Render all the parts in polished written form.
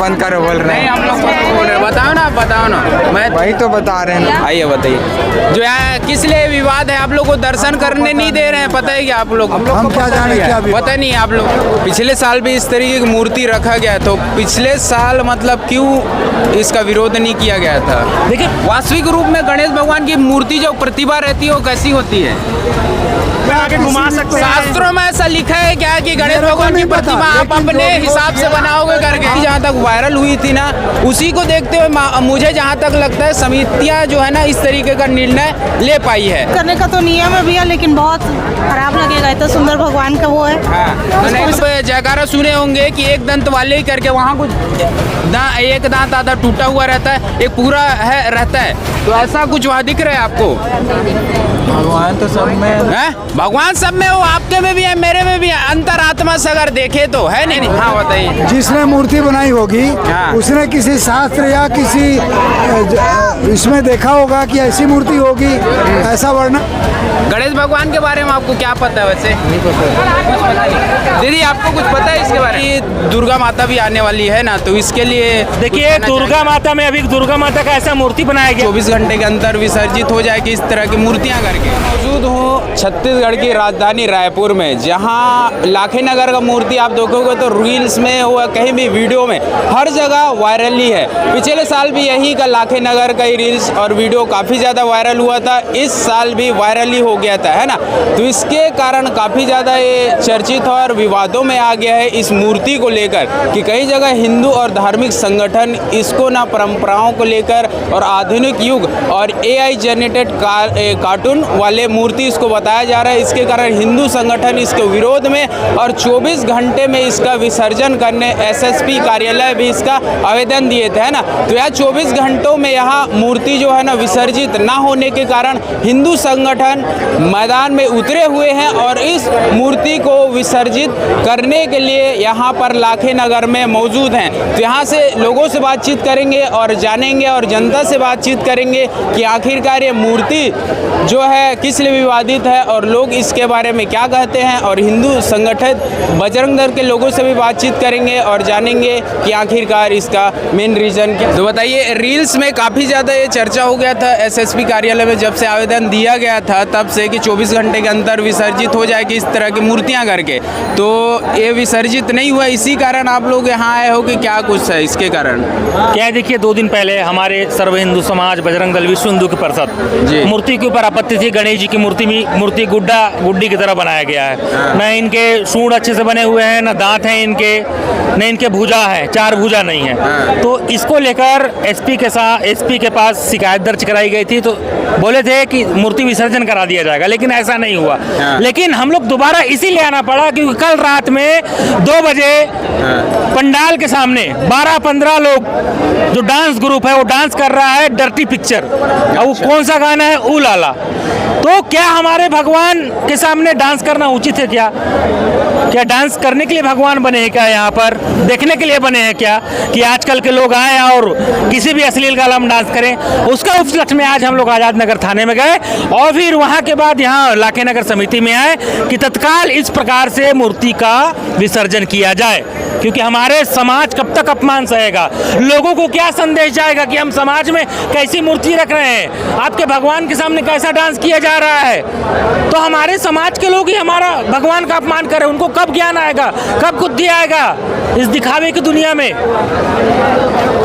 बंद करो बोल रहे हैं। हम लोग बोल रहे हैं, बताओ ना, बताओ ना। मैं वही तो बता रहे हैं। आइए बताइए, जो है किस लिए विवाद है? आप लोग को दर्शन करने नहीं दे रहे हैं, पता है क्या आप लोग? हम क्या जाने क्या पता नहीं आप लोग। पिछले साल भी इस तरीके की मूर्ति रखा गया, तो पिछले साल मतलब क्यों इसका विरोध नहीं किया गया था? देखिए, वास्तविक रूप में गणेश भगवान की मूर्ति जो प्रतिभा रहती है वो कैसी होती है? आगे घुमा सकते हैं। शास्त्रों में ऐसा लिखा है क्या कि गणेश भगवान की प्रतिमा आप अपने हिसाब से बनाओगे करके? जहाँ तक वायरल हुई थी ना, उसी को देखते हुए मुझे जहाँ तक लगता है समितियाँ जो है ना इस तरीके का निर्णय ले पाई है। करने का तो नियम है भैया, लेकिन बहुत खराब लगेगा। इतना सुंदर भगवान का वो है। मैंने जयकारा सुने होंगे कि एक दंत वाले ही करके वहाँ कुछ एक दांत आधा टूटा हुआ रहता है, एक पूरा है रहता है, तो ऐसा कुछ वहाँ दिख रहा है आपको? भगवान तो सब में है, भगवान सब में, वो आपके में भी है, मेरे में भी है। अंतरात्मा से अगर देखे तो है नहीं। हाँ बताइए। जिसने मूर्ति बनाई होगी उसने किसी शास्त्र या किसी इसमें देखा होगा कि ऐसी मूर्ति होगी, ऐसा वर्णन। गणेश भगवान के बारे में आपको क्या पता है वैसे? कुछ पता नहीं। दीदी आपको कुछ पता है इसके बारे में? दुर्गा माता भी आने वाली है ना, तो इसके लिए देखिए, दुर्गा माता में अभी दुर्गा माता का ऐसा मूर्ति बनाया गया 24 घंटे के अंदर विसर्जित हो जाएगी इस तरह की मूर्तियां करके। मौजूद हूँ छत्तीसगढ़ की राजधानी रायपुर में, जहाँ लाखे नगर का मूर्ति आप देखोगे तो रील्स में हुआ, कहीं भी वीडियो में, हर जगह वायरल ही है। पिछले साल भी यही का लाखे नगर का ही रील्स और वीडियो काफ़ी ज़्यादा वायरल हुआ था, इस साल भी वायरल ही हो गया था, है ना। तो इसके कारण काफ़ी ज़्यादा ये चर्चित और विवादों में आ गया है इस मूर्ति को लेकर, कि कई जगह हिंदू और धार्मिक संगठन इसको ना परंपराओं को लेकर और आधुनिक युग और AI जनरेटेड कार्टून वाले मूर्ति इसको बताया जा रहा है। इसके कारण हिंदू संगठन इसके विरोध में और 24 घंटे में इसका विसर्जन करने SSP कार्यालय भी इसका आवेदन दिए थे, है ना। तो यह 24 घंटों में यहाँ मूर्ति जो है ना विसर्जित ना होने के कारण हिंदू संगठन मैदान में उतरे हुए हैं और इस मूर्ति को विसर्जित करने के लिए यहाँ पर लाखे नगर में मौजूद हैं। तो यहाँ से लोगों से बातचीत करेंगे और जानेंगे और जनता से बातचीत करेंगे कि आखिरकार ये मूर्ति जो है किस लिए विवादित है और लोग इसके बारे में क्या कहते हैं, और हिंदू संगठित बजरंग दल के लोगों से भी बातचीत करेंगे और जानेंगे कि आखिरकार इसका मेन रीजन क्या। तो बताइए, रील्स में काफ़ी ज़्यादा ये चर्चा हो गया था SSP कार्यालय में जब से आवेदन दिया गया था तब से, कि 24 घंटे के अंदर विसर्जित हो जाएगी इस तरह की मूर्तियाँ करके, तो ये विसर्जित नहीं हुआ। इसी कारण आप लोग यहाँ आए हो कि क्या कुछ है इसके कारण? क्या है, देखिए, 2 दिन पहले हमारे सर्व हिंदू समाज बजरंग दल विश्व हिंदू की परिषद मूर्ति के ऊपर आपत्ति थी। गणेश जी की मूर्ति गुड्डी की तरह बनाया गया है, न इनके सूंड अच्छे से बने हुए हैं, न दांत हैं इनके, न इनके भुजा है, 4 भुजा नहीं है। तो इसको लेकर SP के पास शिकायत दर्ज कराई गई थी, तो बोले थे कि मूर्ति विसर्जन करा दिया जाएगा, लेकिन ऐसा नहीं हुआ। लेकिन हम लोग दोबारा इसीलिए आना पड़ा क्योंकि कल रात में 2 बजे पंडाल के सामने 12-15 लोग, जो डांस ग्रुप है वो डांस कर रहा है डर्टी पिक्चर, और वो कौन सा गाना है, ऊ लाला। तो क्या हमारे भगवान के सामने डांस करना उचित है? क्या डांस करने के लिए भगवान बने हैं क्या? यहाँ पर देखने के लिए बने हैं क्या कि आजकल के लोग आए और किसी भी अश्लील गाना में डांस करें? उसका उपलक्ष्य में आज हम लोग आजाद नगर थाने में गए और फिर वहाँ के बाद यहाँ लाखे नगर समिति में आए कि तत्काल इस प्रकार से मूर्ति का विसर्जन किया जाए, क्योंकि हमारे समाज कब तक अपमान सहेगा? लोगों को क्या संदेश जाएगा कि हम समाज में कैसी मूर्ति रख रहे हैं, आपके भगवान के सामने कैसा डांस किया जा रहा है? तो हमारे समाज के लोग ही हमारा भगवान का अपमान करें, उनको कब ज्ञान आएगा, कब बुद्धि आएगा इस दिखावे की दुनिया में?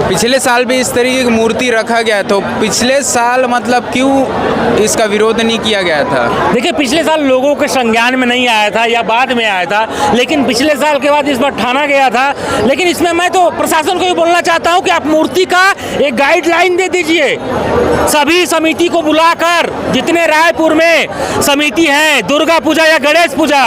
पिछले साल भी इस तरीके की मूर्ति रखा गया, तो पिछले साल मतलब क्यों इसका विरोध नहीं किया गया था? देखिए, पिछले साल लोगों के संज्ञान में नहीं आया था या बाद में आया था, लेकिन पिछले साल के बाद इस बार ठाना गया था। लेकिन इसमें मैं तो प्रशासन को भी बोलना चाहता हूं कि आप मूर्ति का एक गाइडलाइन दे दीजिए, सभी समिति को बुलाकर, जितने रायपुर में समिति है दुर्गा पूजा या गणेश पूजा,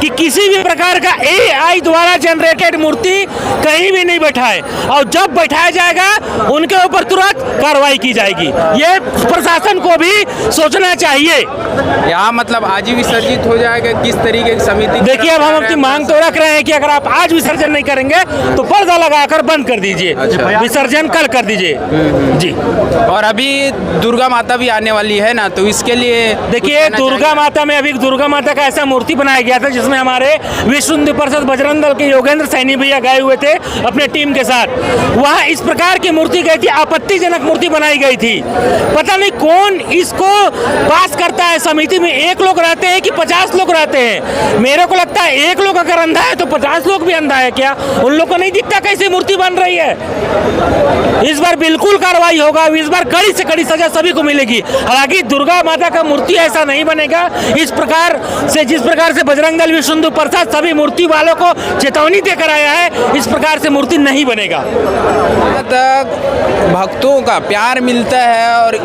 कि किसी भी प्रकार का AI द्वारा जनरेटेड मूर्ति कहीं भी नहीं बैठाए, और जब बैठाया जाएगा उनके ऊपर तुरंत कार्रवाई की जाएगी। ये प्रशासन को भी सोचना चाहिए। यहाँ मतलब आज ही विसर्जित हो जाएगा, किस तरीके की समिति? देखिए, अब हम अपनी मांग तो रख रहे हैं कि अगर आप आज विसर्जन नहीं करेंगे तो पर्दा लगाकर बंद कर दीजिए। अच्छा। विसर्जन कल कर दीजिए जी। और अभी दुर्गा माता भी आने वाली है ना, तो इसके लिए देखिए, दुर्गा माता में अभी दुर्गा माता का ऐसा मूर्ति बनाया गया था जिसमें हमारे विश्व हिंदू परिषद बजरंग दल के योगेंद्र सैनी भैया गए हुए थे अपने टीम के साथ। वहाँ इस प्रकार की मूर्ति गई थी, आपत्तिजनक मूर्ति बनाई गई थी। पता नहीं कौन इसको पास करता है। समिति में 1 लोग रहते हैं कि 50 लोग रहते हैं? मेरे को लगता है 1 लोग अगर अंधा है तो 50 लोग भी अंधा है क्या? उन लोग को नहीं दिखता कैसे मूर्ति बन रही है? इस बार बिल्कुल कार्रवाई होगा। इस बार कड़ी से कड़ी सजा सभी को मिलेगी। हालांकि दुर्गा माता का मूर्ति ऐसा नहीं बनेगा इस प्रकार से, जिस प्रकार से बजरंग दल विश्व हिंदू परिषद सभी मूर्ति वालों को चेतावनी देकर आया है, इस प्रकार से मूर्ति नहीं बनेगा। तक भक्तों का प्यार मिलता है और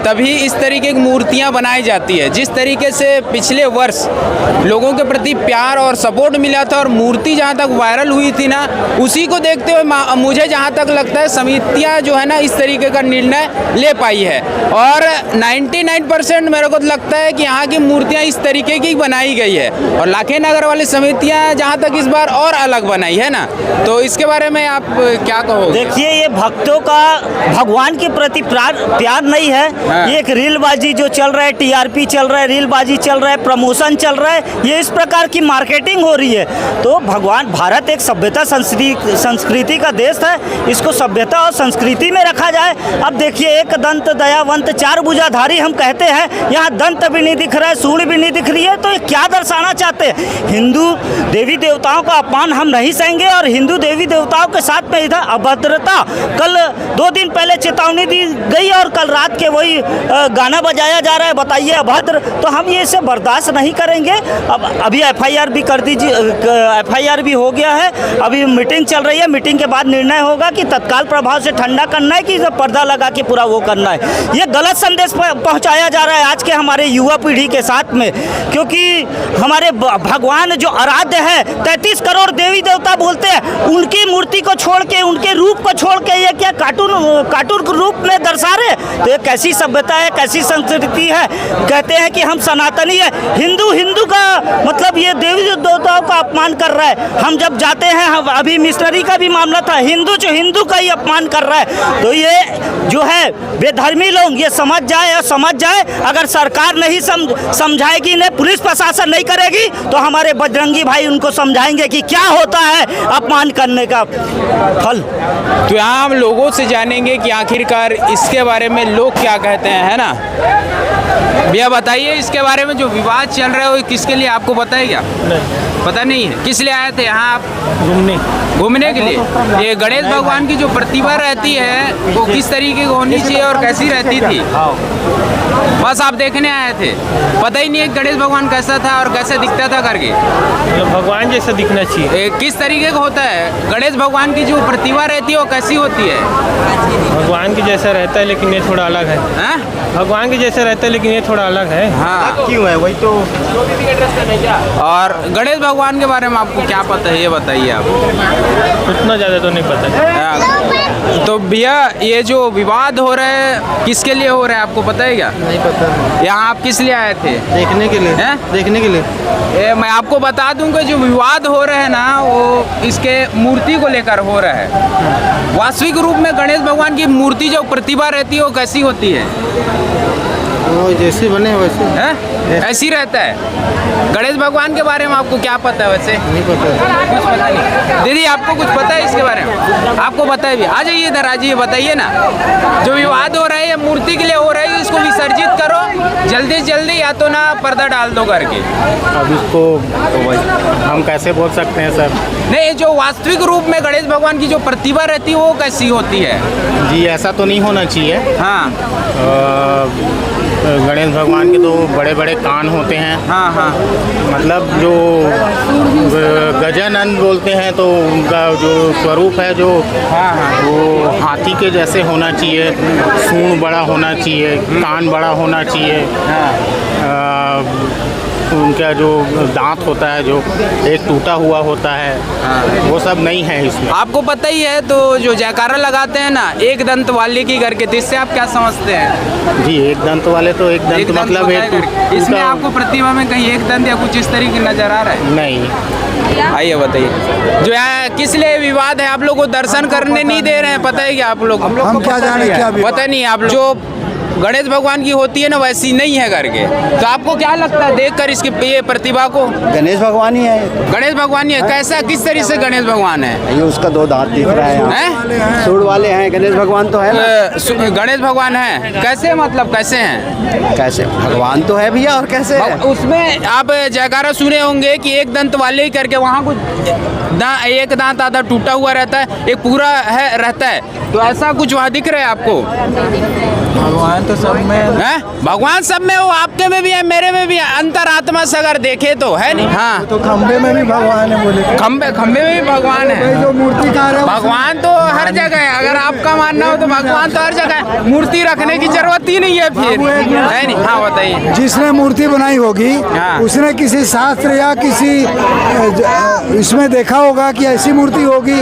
तभी इस तरीके की मूर्तियां बनाई जाती है। जिस तरीके से पिछले वर्ष लोगों के प्रति प्यार और सपोर्ट मिला था और मूर्ति जहां तक वायरल हुई थी ना, उसी को देखते हुए मुझे जहां तक लगता है समितियां जो है ना इस तरीके का निर्णय ले पाई है। और 99% मेरे को लगता है कि यहाँ की मूर्तियां इस तरीके की बनाई गई है। और लाखे नगर वाली समितियां जहां तक इस बार और अलग बनाई है ना, तो इसके बारे में आप क्या कहोगे? देखिए, ये भक्तों का भगवान के प्रति प्यार नहीं है। हाँ। ये एक रीलबाजी जो चल रहा है, टीआरपी चल रहा है, रीलबाजी चल रहा है, प्रमोशन चल रहा है, ये इस प्रकार की मार्केटिंग हो रही है। तो भगवान, भारत एक सभ्यता संस्कृति का देश है, इसको सभ्यता और संस्कृति में रखा जाए। अब देखिए, एक दंत दयावंत चार भुजाधारी हम कहते हैं, यहाँ दंत भी नहीं दिख रहा है, सूंड भी नहीं दिख रही है, तो ये क्या दर्शाना चाहते हैं? हिंदू देवी देवताओं का अपमान हम नहीं सहेंगे और हिंदू देवी देवताओं के साथ में इधर अभद्रता। कल 2 दिन पहले चेतावनी दी गई और कल रात के वही गाना बजाया जा रहा है, बताइए अभद्र। तो हम ये इसे बर्दाश्त नहीं करेंगे। अब अभी एफआईआर भी कर दीजिए, एफआईआर भी हो गया है। अभी मीटिंग चल रही है, मीटिंग के बाद निर्णय होगा कि तत्काल प्रभाव से ठंडा करना है कि पर्दा लगा के पूरा वो करना है। ये गलत संदेश पहुंचाया जा रहा है आज के हमारे युवा पीढ़ी के साथ में, क्योंकि हमारे भगवान जो आराध्य है, 33 करोड़ देवी देवता बोलते हैं, उनकी मूर्ति को छोड़ के, उनके रूप को छोड़ के ये क्या कार्टून रूप में दर्शा रहे? तो ये कैसी सभ्यता है, कैसी संस्कृति है? कहते हैं कि हम सनातनी है, हिंदू का मतलब ये देवी देवताओं का अपमान कर रहा है। हम जब जाते हैं, हम अभी मिशनरी का भी मामला था, हिंदू का ही अपमान कर रहा है। तो ये जो है बेधर्मी लोग ये समझ जाए। अगर सरकार नहीं समझाएगी, ने पुलिस प्रशासन नहीं करेगी, तो हमारे बजरंगी भाई उनको समझाएंगे कि क्या होता है अपमान करने का फल। तो यहाँ हम लोगों से जानेंगे कि आखिरकार इसके बारे में लोग क्या कहते हैं, है ना? भैया बताइए, इसके बारे में जो विवाद चल रहा है वो किसके लिए, आपको पता है क्या? नहीं। पता नहीं है? किस लिए आए थे यहाँ आप? घूमने के लिए। ये गणेश भगवान की जो प्रतिभा रहती है वो किस तरीके की होनी चाहिए और कैसी रहती थी, बस आप देखने आए थे? पता ही नहीं है गणेश भगवान कैसा था और कैसे दिखता था करके? भगवान जैसा दिखना चाहिए। किस तरीके का होता है गणेश भगवान की जो प्रतिभा रहती है वो कैसी होती है? भगवान के जैसा रहता है लेकिन ये थोड़ा अलग है। भगवान के जैसा रहता है लेकिन ये थोड़ा अलग है। हाँ, क्यों है? वही तो। और गणेश भगवान के बारे में आपको क्या पता है, ये बताइए आप। उतना ज़्यादा तो नहीं पता है। तो भैया, ये जो विवाद हो रहा है किसके लिए हो रहा है, आपको पता है क्या? नहीं पता। यहाँ आप किस लिए आए थे? देखने के लिए। देखने के लिए। मैं आपको बता दूं कि जो विवाद हो रहा है ना, वो इसके मूर्ति को लेकर हो रहा है। वास्तविक रूप में गणेश भगवान की मूर्ति जो प्रतिभा रहती है वो कैसी होती है? वो जैसे बने वैसे है? ऐसी रहता है। गणेश भगवान के बारे में आपको क्या पता है वैसे? नहीं पता। कुछ पता नहीं। दीदी, आपको कुछ पता है इसके बारे में? आपको पता है भी? आ जाइए इधर, आ जाइए, बताइए ना। जो विवाद हो रहा है ये मूर्ति के लिए हो रहा है, इसको विसर्जित करो जल्दी से जल्दी, या तो ना पर्दा डाल दो करके। अब इसको हम कैसे बोल सकते हैं सर? नहीं, जो वास्तविक रूप में गणेश भगवान की जो प्रतिभा रहती है वो कैसी होती है? जी, ऐसा तो नहीं होना चाहिए। हाँ, गणेश भगवान के तो बड़े बड़े कान होते हैं। हाँ। मतलब जो गजानन बोलते हैं तो उनका जो स्वरूप है जो वो हाथी के जैसे होना चाहिए, सूंड बड़ा होना चाहिए, कान बड़ा होना चाहिए। उनका जो दांत होता है, जो एक टूटा हुआ होता है, वो सब नहीं है इसमें। आपको पता ही है तो जो जयकारा लगाते हैं ना एक दंत वाले की करके, तो इससे आप क्या समझते हैं? जी, एक दंत वाले तो एक दंत मतलब होता है एक करके। इसमें आपको प्रतिमा में कहीं एक दंत या कुछ इस तरीके नजर आ रहा है? नहीं। आइए बताइए, जो है किस लिए विवाद है? आप लोग को दर्शन करने नहीं दे रहे हैं, पता है क्या आप लोग? हम क्या जाने क्या पता नहीं आप लोग। जो गणेश भगवान की होती है ना वैसी नहीं है करके, तो आपको क्या लगता है देखकर इसकी ये प्रतिभा को? गणेश भगवान ही है। गणेश भगवान ही है? कैसा, किस तरीके से गणेश भगवान है? ये उसका 2 दांत दिख रहा है यहाँ। हैं? सूंड वाले हैं, गणेश भगवान तो है ना। गणेश भगवान है कैसे, मतलब कैसे हैं? कैसे भगवान तो है भैया, और कैसे है? उसमें आप जयकारा सुने होंगे कि एक दंत वाले ही करके, वहाँ कुछ एक दांत आधा टूटा हुआ रहता है, एक पूरा है रहता है, तो ऐसा कुछ वहाँ दिख रहा है आपको? भगवान तो सब में है, भगवान सब में हो, आपके में भी है, मेरे में भी है, अंतरात्मा से अगर देखे तो है नहीं? हाँ, तो खंबे में भी भगवान है बोले। खंबे में भी भगवान है। भाई जो मूर्तिकार है भगवान तो हर जगह है, अगर आपका मानना हो तो भगवान तो हर जगह है, मूर्ति रखने की जरूरत ही नहीं है फिर, है नहीं? हाँ बताइए। जिसने मूर्ति बनाई होगी हाँ। उसने किसी शास्त्र या किसी इसमें देखा होगा कि ऐसी मूर्ति होगी,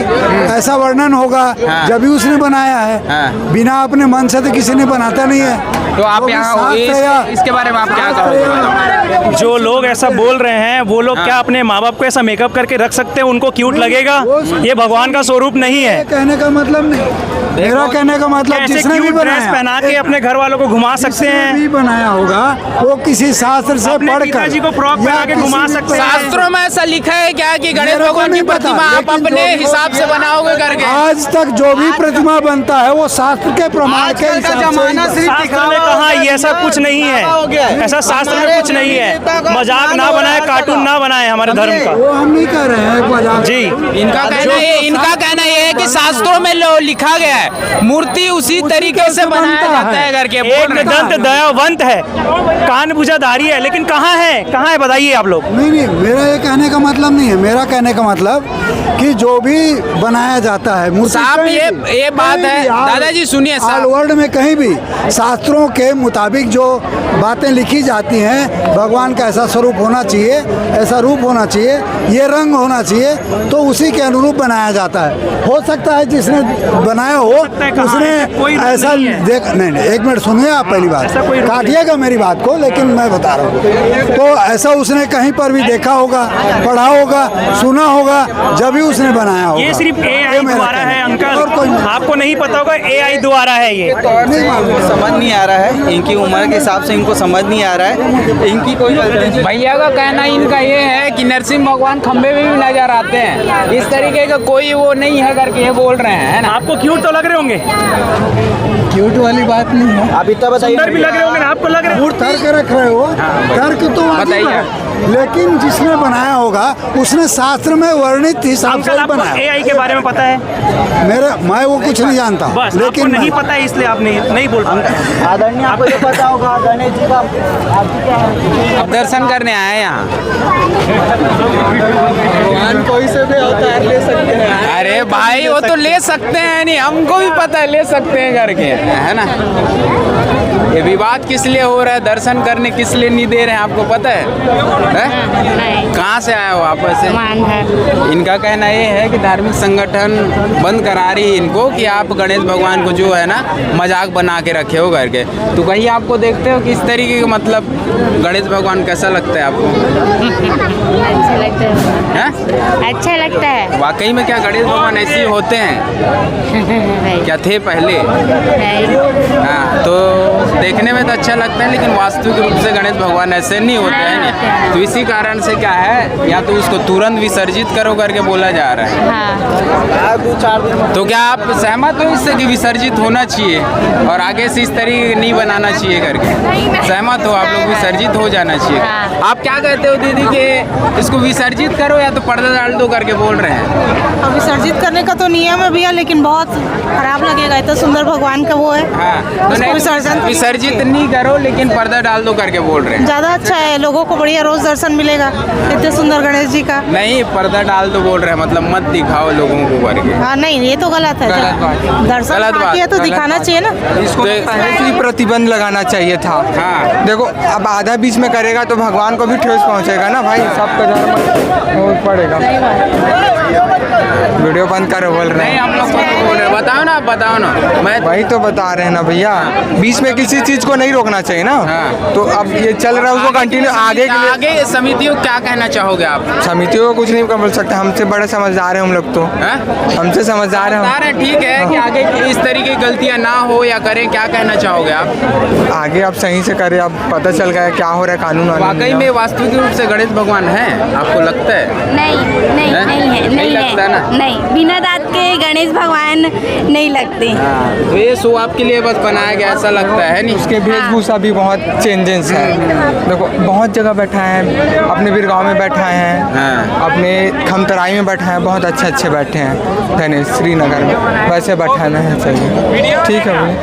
ऐसा वर्णन होगा, हाँ। जब भी उसने बनाया है। हाँ। बिना अपने मन से तो किसी ने बनाता नहीं है। तो आप वो भी यहाँ शास्त्र या- इसके बारे में आप क्या कहोगे? जो लोग ऐसा बोल रहे हैं वो लोग क्या अपने माँ बाप को ऐसा मेकअप करके रख सकते हैं? उनको क्यूट लगेगा? ये भगवान का स्वरूप नहीं है। कहने का मतलब नहीं, मेरा कहने का मतलब कैसे जिसने भी क्यूट ड्रेस बनाया, पहना के अपने घर वालों को घुमा सकते जिसने हैं? भी बनाया होगा वो किसी शास्त्र से अपने पढ़कर पिताजी को फ्रॉक या पहना के किसी घुमा भी सकते हैं। शास्त्रों में ऐसा लिखा है क्या कि गणेश मेरे को भगवान की नहीं पता, प्रतिमा आप लेकिन अपने जो भी हिसाब से बनाओगे करके? आज तक जो भी प्रतिमा बनता है वो शास्त्र के प्रमाण के हिसाब से ही बनता है। शास्त्र में कहा ये ऐसा कुछ नहीं है, ऐसा शास्त्र में कुछ नहीं है। मजाक ना बनाए, कार्टून ना बनाए हमारे धर्म का। वो हम नहीं कर रहे हैं मजाक। जी, इनका कहना ये है कि शास्त्रों में लिखा गया है मूर्ति उसी तरीके से बनाया जाता है करके। एक दंत दयावंत है, कान भुजाधारी है, लेकिन कहाँ है बताइए आप लोग। नहीं, मेरा ये कहने का मतलब नहीं है। मेरा कहने का मतलब कि जो भी बनाया जाता है मूर्ति, साहब कहीं ये भी, बात कहीं है भी, दादाजी सुनिए ऑल साहब, वर्ल्ड में कहीं भी शास्त्रों के मुताबिक जो बातें लिखी जाती हैं, भगवान का ऐसा स्वरूप होना चाहिए, ऐसा रूप होना चाहिए, ये रंग होना चाहिए, तो उसी के अनुरूप बनाया जाता है। हो सकता है जिसने बनाया हो उसने ऐसा देख नहीं, एक मिनट सुनिए आप, पहली बात काटिएगा मेरी बात को, लेकिन मैं बता रहा हूँ। तो ऐसा उसने कहीं पर भी देखा होगा, पढ़ा होगा, सुना होगा, जब भी उसने बनाया होगा। ये सिर्फ AI मेरा द्वारा कहना है और अंकल, कोई नहीं। आपको नहीं पता होगा AI द्वारा है ये। नहीं मालूम। समझ नहीं आ रहा है, इनकी उम्र के हिसाब से इनको समझ नहीं आ रहा है, इनकी कोई भैया का कहना इनका ये है कि नरसिंह भगवान खंबे में भी नजर आते हैं, इस तरीके का कोई वो नहीं है करके ये बोल रहे हैं, है ना? आपको क्यूट तो लग रहे होंगे, क्यूट वाली बात नहीं है। आप इतना बताइए। सुंदर भी लग रहे होंगे ना, आपको लग रहे हैं? तर्क रख रहे हो, तर्क तो वाजिब बताइए। है, लेकिन जिसने बनाया होगा उसने शास्त्र में वर्णित हिसाब से अंकल ही आपको बनाया। AI के बारे में पता है? मैं वो कुछ नहीं जानता, बस आपको लेकिन नहीं पता है इसलिए आप नहीं बोल पाते। आदरणीय आपको ये पता होगा गणेश जी का आपकी क्या है? अब दर्शन करने आए हैं यहाँ। भगवान कोई से भी अवतार ले सकते हैं। अरे भाई वो तो ले सकते हैं, नहीं हमको भी पता है ले सकते हैं करके, है ना? ये विवाद किस लिए हो रहा है, दर्शन करने किस लिए नहीं दे रहे हैं, आपको पता है? नहीं, कहाँ से आए हो आप वैसे? मान है। इनका कहना ये है कि धार्मिक संगठन बंद करा रही है इनको कि आप गणेश भगवान को जो है ना मजाक बना के रखे हो करके। तो कहीं आपको देखते हो कि इस तरीके का, मतलब गणेश भगवान कैसा लगता है आपको? अच्छा लगता है, हैं? अच्छा लगता है। वाकई में क्या गणेश भगवान ऐसे ही होते हैं? नहीं, क्या थे पहले? नहीं, हाँ, तो देखने में तो अच्छा लगता है, लेकिन वास्तविक रूप से गणेश भगवान ऐसे नहीं होते हैं ना। तो इसी कारण से क्या है, या तो उसको तुरंत विसर्जित करो करके बोला जा रहा है। हाँ, 2-4 दिन तो क्या आप सहमत हो इससे कि विसर्जित होना चाहिए और आगे से इस तरीके नहीं बनाना चाहिए करके? सहमत हो आप लोग, विसर्जित हो जाना चाहिए? हाँ। आप क्या कहते हो दीदी कि इसको विसर्जित करो या तो पर्दा डाल दो करके बोल रहे हैं? अब विसर्जित करने का तो नियम है भैया, लेकिन बहुत खराब लगेगा, इतना सुंदर भगवान का वो है, हाँ, तो उसको नहीं, विसर्जन विसर्जित नहीं करो लेकिन पर्दा डाल दो करके बोल रहे हैं। ज़्यादा अच्छा है, लोगों को बढ़िया रोज दर्शन मिलेगा इतने सुंदर गणेश जी का। नहीं, पर्दा डाल दो बोल रहे हैं, मतलब मत दिखाओ लोगों को करके। हाँ नहीं, ये तो गलत है। गलत बात। दर्शन गलत बात, बाकी है तो गलत दिखाना बात। चाहिए ना। इसको तो- पहले से ही प्रतिबंध लगाना चाहिए था। हाँ। देखो अब आधा बीच में करेगा तो भगवान को भी ठेस पहुंचेगा ना भाई, सबका धर्म पड़ेगा। वीडियो बंद करो बोल रहे नहीं, हैं। हम लोग को बोल रहे हैं, बताओ ना, बताओ ना। मैं वही तो बता रहे हैं ना भैया, बीच में किसी चीज को नहीं रोकना चाहिए ना। हाँ। तो अब ये चल रहा है उसको कंटिन्यू आगे के लिए। आगे समितियों को क्या कहना चाहोगे आप? समितियों को कुछ नहीं कर बोल सकते, हमसे बड़े समझदार हैं हम लोग तो। हैं? हमसे समझदार हैं बता रहे हैं, ठीक है कि आगे इस तरीके की गलतियां ना हो या करें, क्या कहना चाहोगे आप? आगे आप सही से करें, अब पता चल गया क्या हो रहा है कानून वानून वाकई में वास्तविक रूप से गणेश भगवान हैं, आपको लगता है? नहीं नहीं हैं? नहीं है, नहीं नहीं लगता है, ना? नहीं, बिना दांत के गणेश भगवान नहीं लगते। तो ये शो आपके लिए बस बनाया गया ऐसा लगता है नहीं? उसके वेशभूषा भी बहुत चेंजेस है। देखो बहुत जगह बैठा है, अपने बिरगांव में बैठा है, हाँ। अपने खमतराई में बैठा है, बहुत अच्छे अच्छे बैठे हैं गणेश श्रीनगर में, वैसे बैठाना है चाहिए। ठीक है भैया।